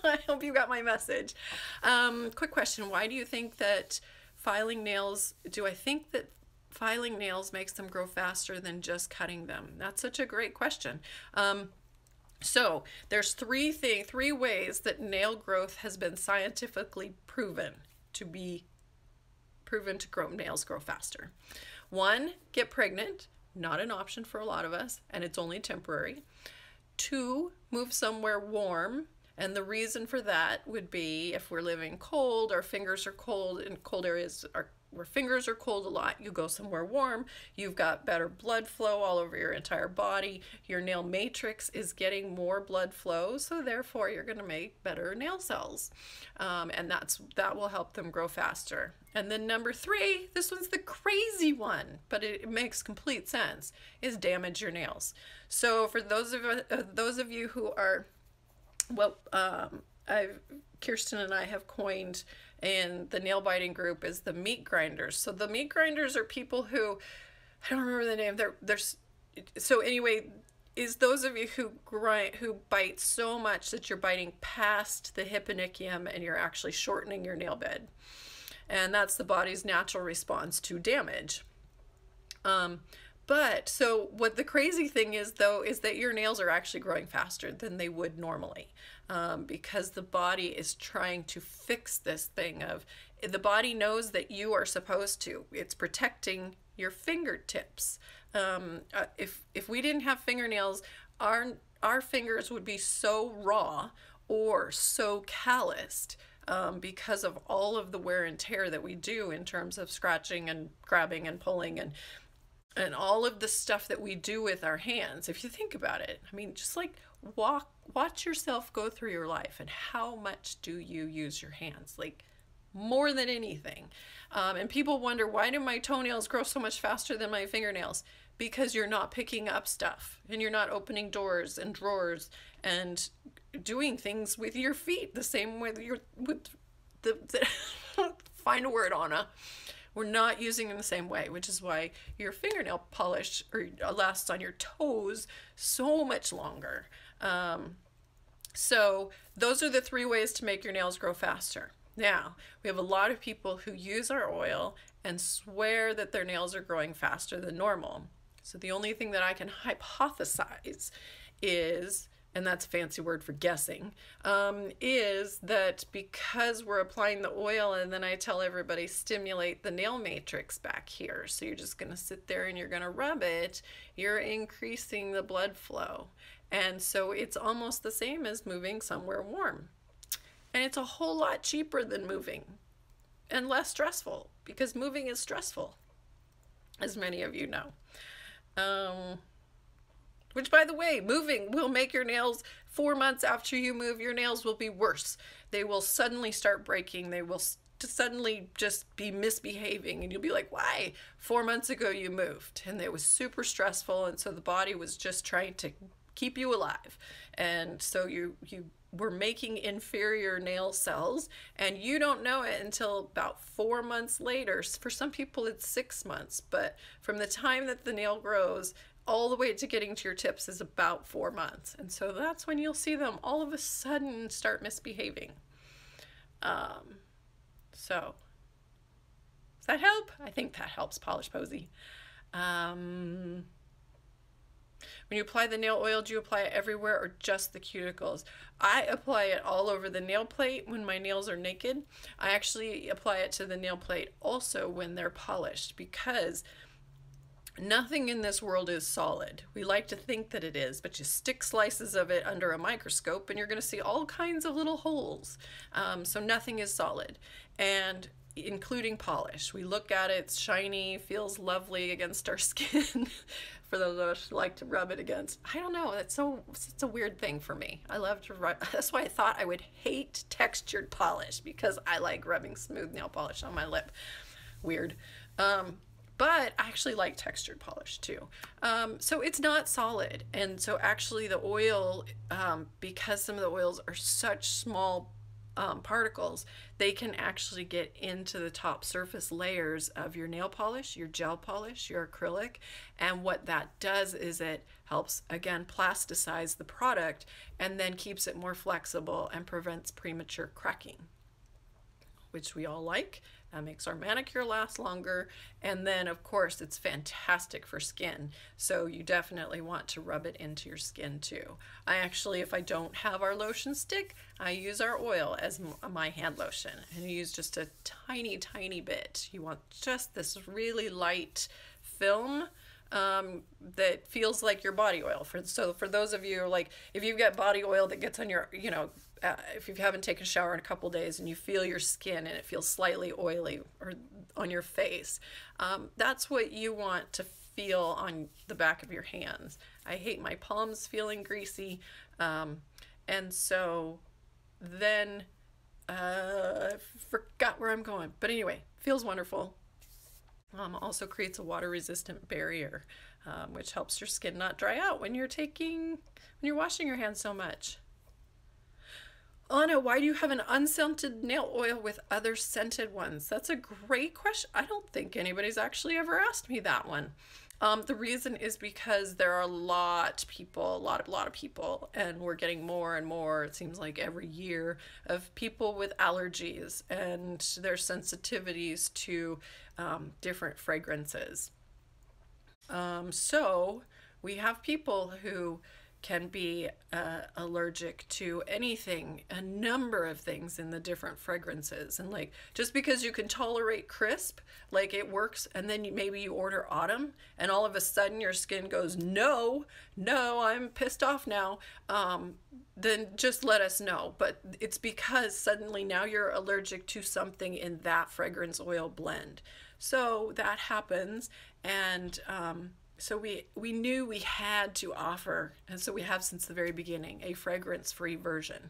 I hope you got my message. Quick question. Why do you think that filing nails, do I think that filing nails makes them grow faster than just cutting them? That's such a great question. So there's three ways that nail growth has been scientifically proven to grow nails grow faster. 1, get pregnant. Not an option for a lot of us, and it's only temporary. 2, move somewhere warm, and the reason for that would be if we're living cold, our fingers are cold, in cold areas where fingers are cold a lot, you go somewhere warm, you've got better blood flow all over your entire body, your nail matrix is getting more blood flow, so therefore you're going to make better nail cells, and that will help them grow faster. And then number 3, this one's the crazy one, but it makes complete sense, is damage your nails. So for those of you who are, well, Kirsten and I have coined in the nail biting group is the meat grinders. So the meat grinders are people who, I don't remember the name, so anyway, is those of you who bite so much that you're biting past the hyponychium and you're actually shortening your nail bed. And that's the body's natural response to damage. But so what the crazy thing is, though, is that your nails are actually growing faster than they would normally, because the body is trying to fix this thing of, the body knows that you are supposed to. It's protecting your fingertips. If we didn't have fingernails, our fingers would be so raw or so calloused, because of all of the wear and tear that we do in terms of scratching and grabbing and pulling and all of the stuff that we do with our hands. If you think about it, I mean, just like watch yourself go through your life, and how much do you use your hands? Like more than anything. And people wonder, why do my toenails grow so much faster than my fingernails? Because you're not picking up stuff and you're not opening doors and drawers and doing things with your feet the same way that you're with the find a word, Anna. We're not using them the same way, which is why your fingernail polish or lasts on your toes so much longer. So those are the 3 ways to make your nails grow faster. Now, we have a lot of people who use our oil and swear that their nails are growing faster than normal. So the only thing that I can hypothesize is, and that's a fancy word for guessing, is that because we're applying the oil and then I tell everybody stimulate the nail matrix back here. So you're just going to sit there and you're going to rub it. You're increasing the blood flow. And so it's almost the same as moving somewhere warm. And it's a whole lot cheaper than moving and less stressful, because moving is stressful, as many of you know. Which, by the way, moving will make your nails 4 months after you move, your nails will be worse. They will suddenly start breaking. They will suddenly just be misbehaving. And you'll be like, why? 4 months ago you moved. And it was super stressful. And so the body was just trying to keep you alive. And so you were making inferior nail cells, and you don't know it until about 4 months later. For some people it's 6 months, but from the time that the nail grows all the way to getting to your tips is about 4 months. And so that's when you'll see them all of a sudden start misbehaving. So does that help? I think that helps, Polish Posy. When you apply the nail oil, do you apply it everywhere or just the cuticles? I apply it all over the nail plate when my nails are naked. I actually apply it to the nail plate also when they're polished, because nothing in this world is solid. We like to think that it is, but you stick slices of it under a microscope and you're going to see all kinds of little holes. So nothing is solid, and including polish. We look at it, it's shiny, feels lovely against our skin. For those of us who like to rub it against. I don't know, it's a weird thing for me. I love to rub. That's why I thought I would hate textured polish, because I like rubbing smooth nail polish on my lip. Weird. But I actually like textured polish too. So it's not solid. And so actually the oil, because some of the oils are such small particles, they can actually get into the top surface layers of your nail polish, your gel polish, your acrylic. And what that does is it helps, again, plasticize the product and then keeps it more flexible and prevents premature cracking, which we all like. That makes our manicure last longer. And then, of course, it's fantastic for skin. So you definitely want to rub it into your skin too. I actually, if I don't have our lotion stick, I use our oil as my hand lotion. And you use just a tiny, tiny bit. You want just this really light film that feels like your body oil. So for those of you, like, if you've got body oil that gets on your, if you haven't taken a shower in a couple days and you feel your skin and it feels slightly oily or on your face, that's what you want to feel on the back of your hands. I hate my palms feeling greasy. And so then I forgot where I'm going. But anyway, feels wonderful. Also creates a water-resistant barrier, which helps your skin not dry out when you're washing your hands so much. Anna, why do you have an unscented nail oil with other scented ones? That's a great question. I don't think anybody's actually ever asked me that one. The reason is because there are a lot of people, and we're getting more and more, it seems like every year, of people with allergies and their sensitivities to different fragrances. So we have people who can be allergic to anything, a number of things in the different fragrances. And like, just because you can tolerate crisp, like it works, and then maybe you order autumn and all of a sudden your skin goes, no, I'm pissed off now, then just let us know. But it's because suddenly now you're allergic to something in that fragrance oil blend. So that happens, and so we knew we had to offer, and so we have since the very beginning, a fragrance-free version.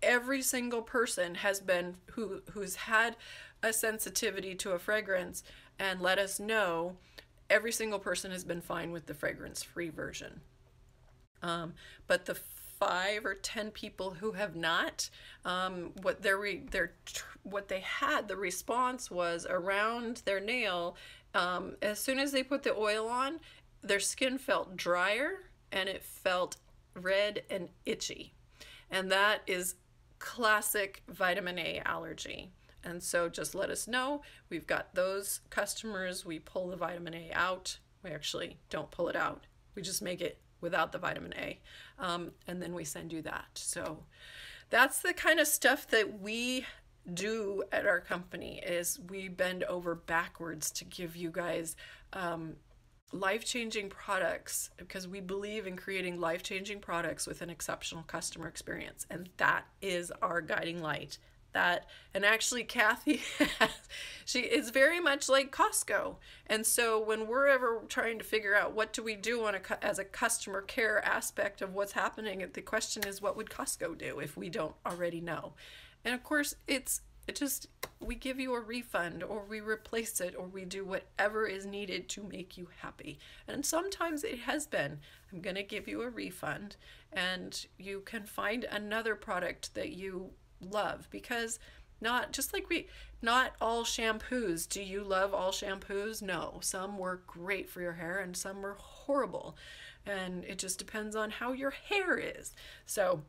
every single person has been who's had a sensitivity to a fragrance and let us know, every single person has been fine with the fragrance-free version. But the 5 or 10 people who have not, what they had, the response was around their nail. As soon as they put the oil on, their skin felt drier and it felt red and itchy, and that is classic vitamin A allergy. And so just let us know. We've got those customers. We pull the vitamin A out. We actually don't pull it out. We just make it without the vitamin A. And then we send you that. So that's the kind of stuff that we do at our company, is we bend over backwards to give you guys life-changing products, because we believe in creating life-changing products with an exceptional customer experience. And that is our guiding light. That, and actually Kathy she is very much like Costco, and so when we're ever trying to figure out what do we do on as a customer care aspect of what's happening, the question is, what would Costco do if we don't already know? And of course it just, we give you a refund, or we replace it, or we do whatever is needed to make you happy. And sometimes it has been, I'm going to give you a refund and you can find another product that you love, because not all shampoos. Do you love all shampoos? No. Some work great for your hair and some are horrible, and it just depends on how your hair is. So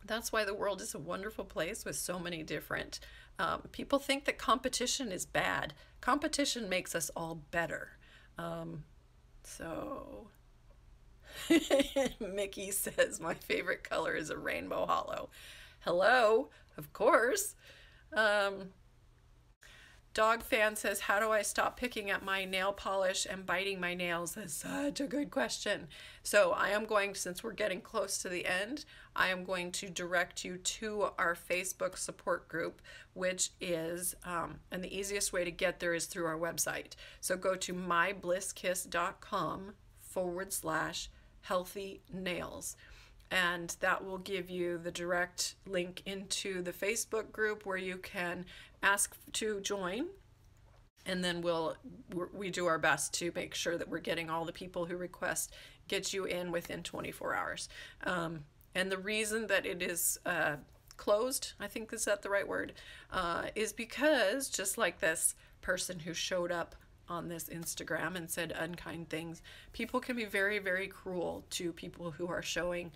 that's why the world is a wonderful place with so many different people think that competition is bad. Competition makes us all better. So Mickey says my favorite color is a rainbow hollow. Hello, of course. Dog fan says, how do I stop picking at my nail polish and biting my nails? That's such a good question. So I am going, since we're getting close to the end, I am going to direct you to our Facebook support group, which is, and the easiest way to get there is through our website. So go to myblisskiss.com/healthy nails. And that will give you the direct link into the Facebook group where you can ask to join. And then we do our best to make sure that we're getting all the people who request, get you in within 24 hours. And the reason that it is closed, I think is that the right word, is because just like this person who showed up on this Instagram and said unkind things, people can be very, very cruel to people who are showing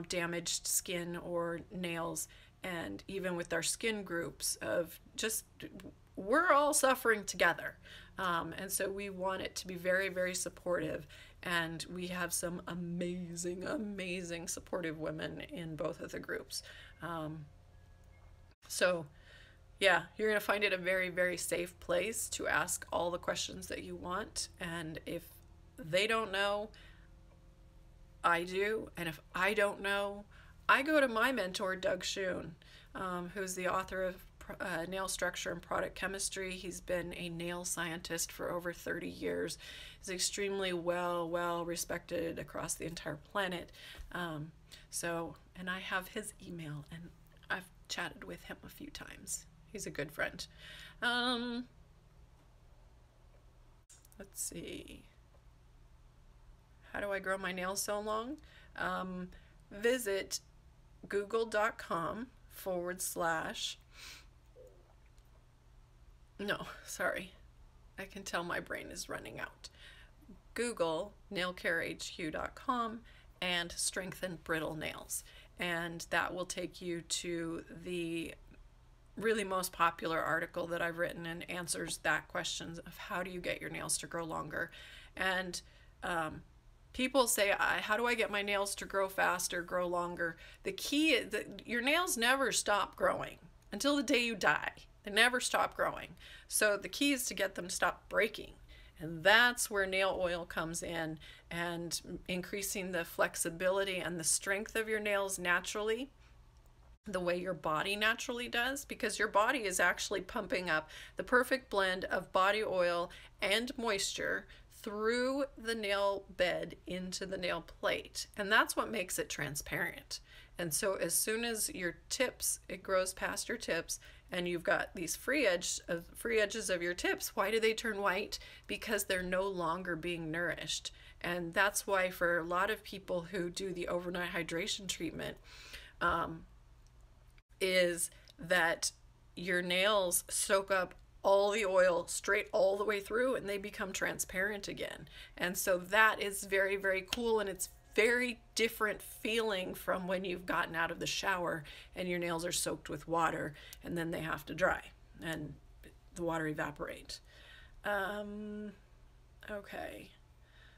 damaged skin or nails. And even with our skin groups of just, we're all suffering together. And so we want it to be very, very supportive. And we have some amazing, amazing supportive women in both of the groups. So yeah, you're going to find it a very, very safe place to ask all the questions that you want. And if they don't know, I do. And if I don't know, I go to my mentor, Doug Schoon, who's the author of Nail Structure and Product Chemistry. He's been a nail scientist for over 30 years. He's extremely well respected across the entire planet. And I have his email, and I've chatted with him a few times. He's a good friend. Let's see. How do I grow my nails so long? Visit google.com/ no, sorry. I can tell my brain is running out. Google nailcarehq.com and strengthen brittle nails. And that will take you to the really most popular article that I've written, and answers that questions of how do you get your nails to grow longer. And people say, how do I get my nails to grow faster, grow longer? The key is that your nails never stop growing until the day you die. They never stop growing. So the key is to get them to stop breaking. And that's where nail oil comes in, and increasing the flexibility and the strength of your nails naturally, the way your body naturally does, because your body is actually pumping up the perfect blend of body oil and moisture through the nail bed into the nail plate. And that's what makes it transparent. And so as soon as your tips, it grows past your tips, and you've got these free edges of your tips, why do they turn white? Because they're no longer being nourished. And that's why for a lot of people who do the overnight hydration treatment, is that your nails soak up all the oil straight all the way through, and they become transparent again. And so that is very, very cool, and it's very different feeling from when you've gotten out of the shower and your nails are soaked with water and then they have to dry and the water evaporate. Okay.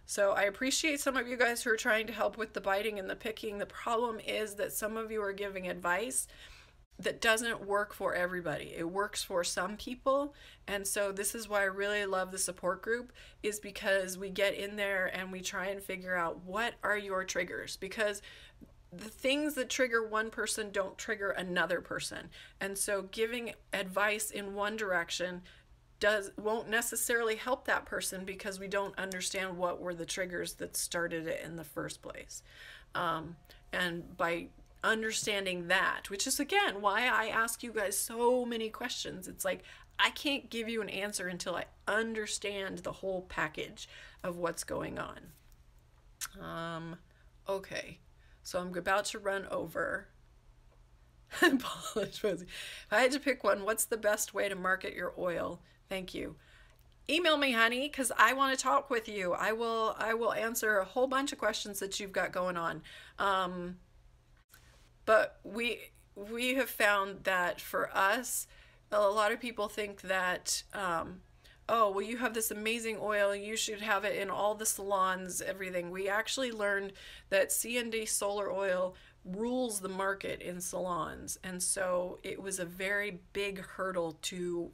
So I appreciate some of you guys who are trying to help with the biting and the picking. The problem is that some of you are giving advice that doesn't work for everybody. It works for some people. And so this is why I really love the support group, is because we get in there and we try and figure out what are your triggers, because the things that trigger one person don't trigger another person. And so giving advice in one direction won't necessarily help that person, because we don't understand what were the triggers that started it in the first place. And by understanding that, which is again why I ask you guys so many questions, it's like I can't give you an answer until I understand the whole package of what's going on. Okay, so I'm about to run over. Polish posy. If I had to pick one, what's the best way to market your oil? Thank you. Email me, honey, because I want to talk with you. I will answer a whole bunch of questions that you've got going on. But we have found that for us, a lot of people think that, oh, well, you have this amazing oil, you should have it in all the salons, everything. We actually learned that C&D solar oil rules the market in salons, and so it was a very big hurdle too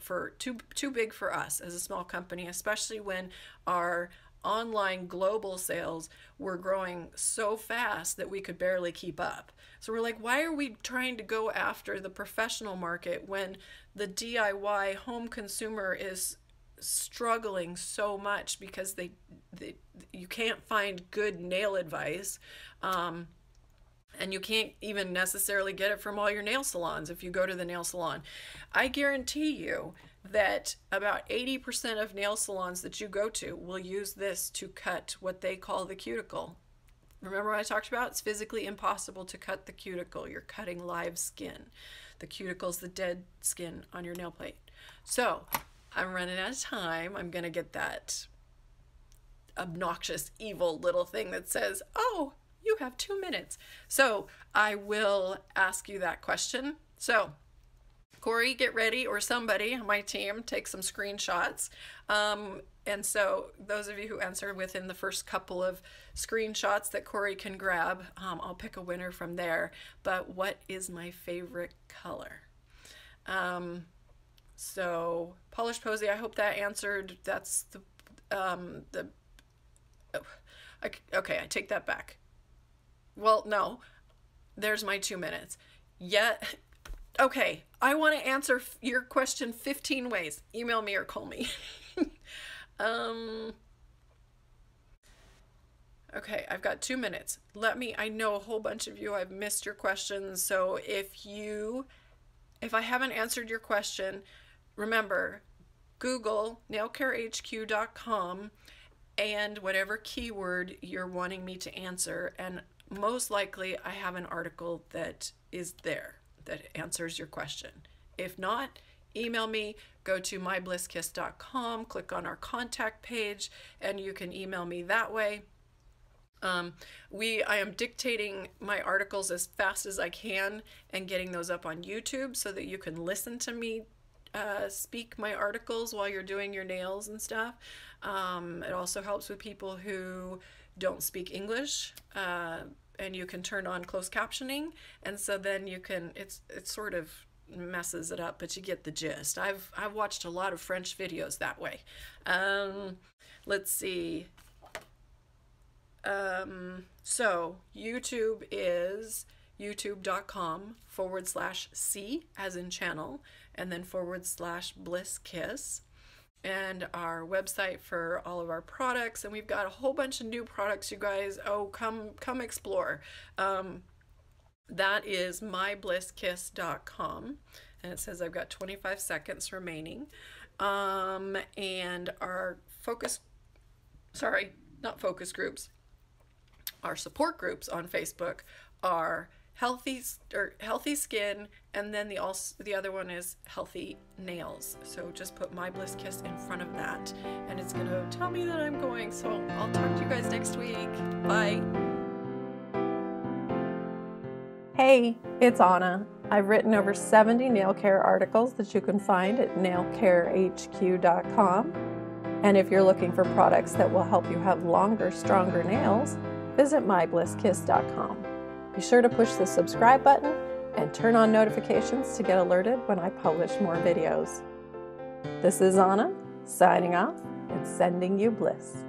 big for us as a small company, especially when our online global sales were growing so fast that we could barely keep up. So we're like, why are we trying to go after the professional market when the DIY home consumer is struggling so much because you can't find good nail advice, and you can't even necessarily get it from all your nail salons if you go to the nail salon. I guarantee you that about 80% of nail salons that you go to will use this to cut what they call the cuticle. Remember what I talked about? It's physically impossible to cut the cuticle. You're cutting live skin. The cuticle is the dead skin on your nail plate. So I'm running out of time. I'm going to get that obnoxious, evil little thing that says, oh, you have 2 minutes. So I will ask you that question. So Corey, get ready, or somebody on my team, take some screenshots. And so those of you who answer within the first couple of screenshots that Corey can grab, I'll pick a winner from there. But what is my favorite color? So Polish Posy, I hope that answered. That's okay, I take that back. Well, no, there's my 2 minutes. Okay, I want to answer your question 15 ways. Email me or call me. Okay, I've got 2 minutes. I know a whole bunch of you, I've missed your questions. So if I haven't answered your question, remember, Google nailcarehq.com and whatever keyword you're wanting me to answer, and most likely I have an article that is there that answers your question. If not, email me, go to myBlissKiss.com, click on our contact page, and you can email me that way. I am dictating my articles as fast as I can and getting those up on YouTube so that you can listen to me speak my articles while you're doing your nails and stuff. It also helps with people who don't speak English, and you can turn on closed captioning, and so then you can, it sort of messes it up, but you get the gist. I've watched a lot of French videos that way. Let's see. So YouTube is youtube.com/C as in channel, and then /BlissKiss. And our website for all of our products, and we've got a whole bunch of new products, you guys. Oh, come explore. That is myblisskiss.com, and it says I've got 25 seconds remaining. And our not focus groups, our support groups on Facebook are healthy skin, and then the other one is healthy nails. So just put My Bliss Kiss in front of that, and it's gonna tell me that I'm going. So I'll talk to you guys next week. Bye. Hey, it's Anna. I've written over 70 nail care articles that you can find at nailcarehq.com. And if you're looking for products that will help you have longer, stronger nails, visit myblisskiss.com. Be sure to push the subscribe button and turn on notifications to get alerted when I publish more videos. This is Anna, signing off and sending you bliss.